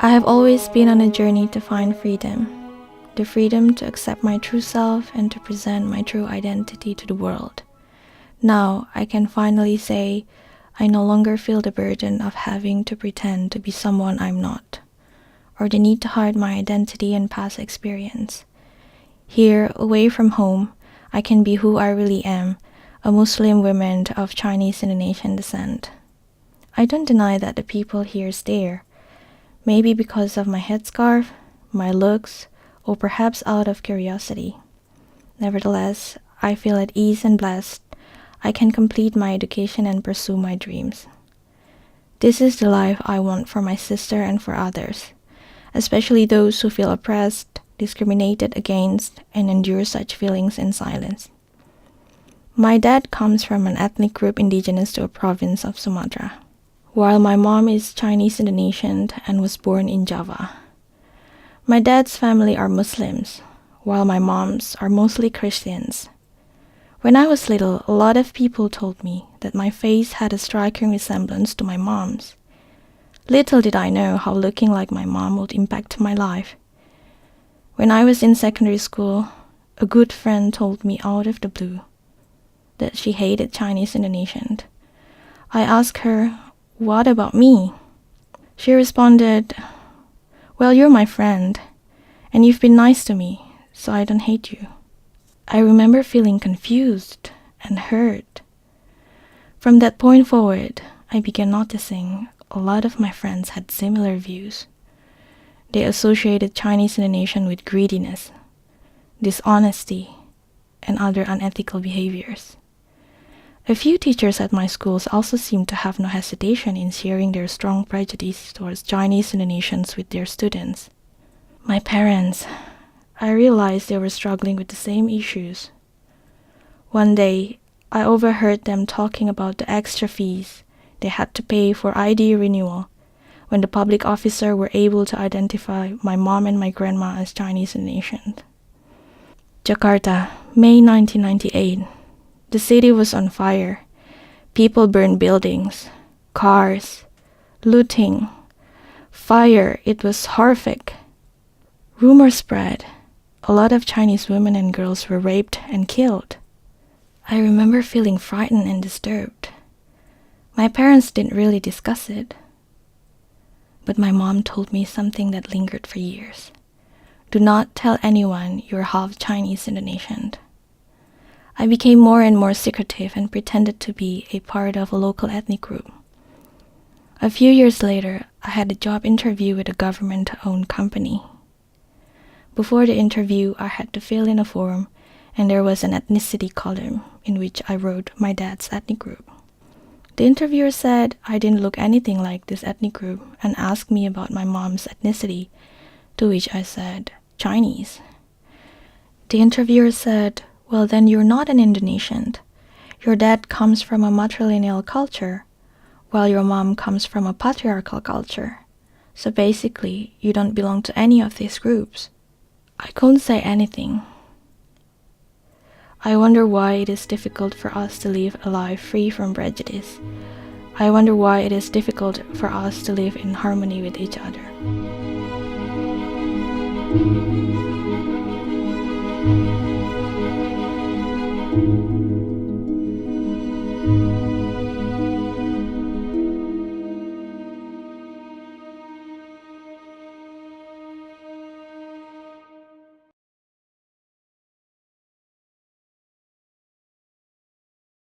I have always been on a journey to find freedom. The freedom to accept my true self and to present my true identity to the world. Now, I can finally say, I no longer feel the burden of having to pretend to be someone I'm not, or the need to hide my identity and past experience. Here, away from home, I can be who I really am, a Muslim woman of Chinese Indonesian descent. I don't deny that the people here stare, maybe because of my headscarf, my looks, or perhaps out of curiosity. Nevertheless, I feel at ease and blessed. I can complete my education and pursue my dreams. This is the life I want for my sister and for others, especially those who feel oppressed, discriminated against, and endure such feelings in silence. My dad comes from an ethnic group indigenous to a province of Sumatra, while my mom is Chinese Indonesian and was born in Java. My dad's family are Muslims, while my mom's are mostly Christians. When I was little, a lot of people told me that my face had a striking resemblance to my mom's. Little did I know how looking like my mom would impact my life. When I was in secondary school, a good friend told me out of the blue that she hated Chinese Indonesian. I asked her, "What about me?" She responded, "Well, you're my friend, and you've been nice to me, so I don't hate you." I remember feeling confused and hurt. From that point forward, I began noticing a lot of my friends had similar views. They associated Chinese Indonesian with greediness, dishonesty, and other unethical behaviors. A few teachers at my schools also seemed to have no hesitation in sharing their strong prejudice towards Chinese Indonesians with their students. My parents, I realized they were struggling with the same issues. One day, I overheard them talking about the extra fees they had to pay for ID renewal when the public officer were able to identify my mom and my grandma as Chinese Indonesian. Jakarta, May 1998. The city was on fire. People burned buildings, cars, looting, fire. It was horrific. Rumors spread. A lot of Chinese women and girls were raped and killed. I remember feeling frightened and disturbed. My parents didn't really discuss it, but my mom told me something that lingered for years. Do not tell anyone you're half Chinese Indonesian. I became more and more secretive and pretended to be a part of a local ethnic group. A few years later, I had a job interview with a government-owned company. Before the interview, I had to fill in a form, and there was an ethnicity column in which I wrote my dad's ethnic group. The interviewer said I didn't look anything like this ethnic group and asked me about my mom's ethnicity, to which I said, Chinese. The interviewer said, "Well, then you're not an Indonesian. Your dad comes from a matrilineal culture, while your mom comes from a patriarchal culture. So basically, you don't belong to any of these groups." I couldn't say anything. I wonder why it is difficult for us to live a life free from prejudice. I wonder why it is difficult for us to live in harmony with each other.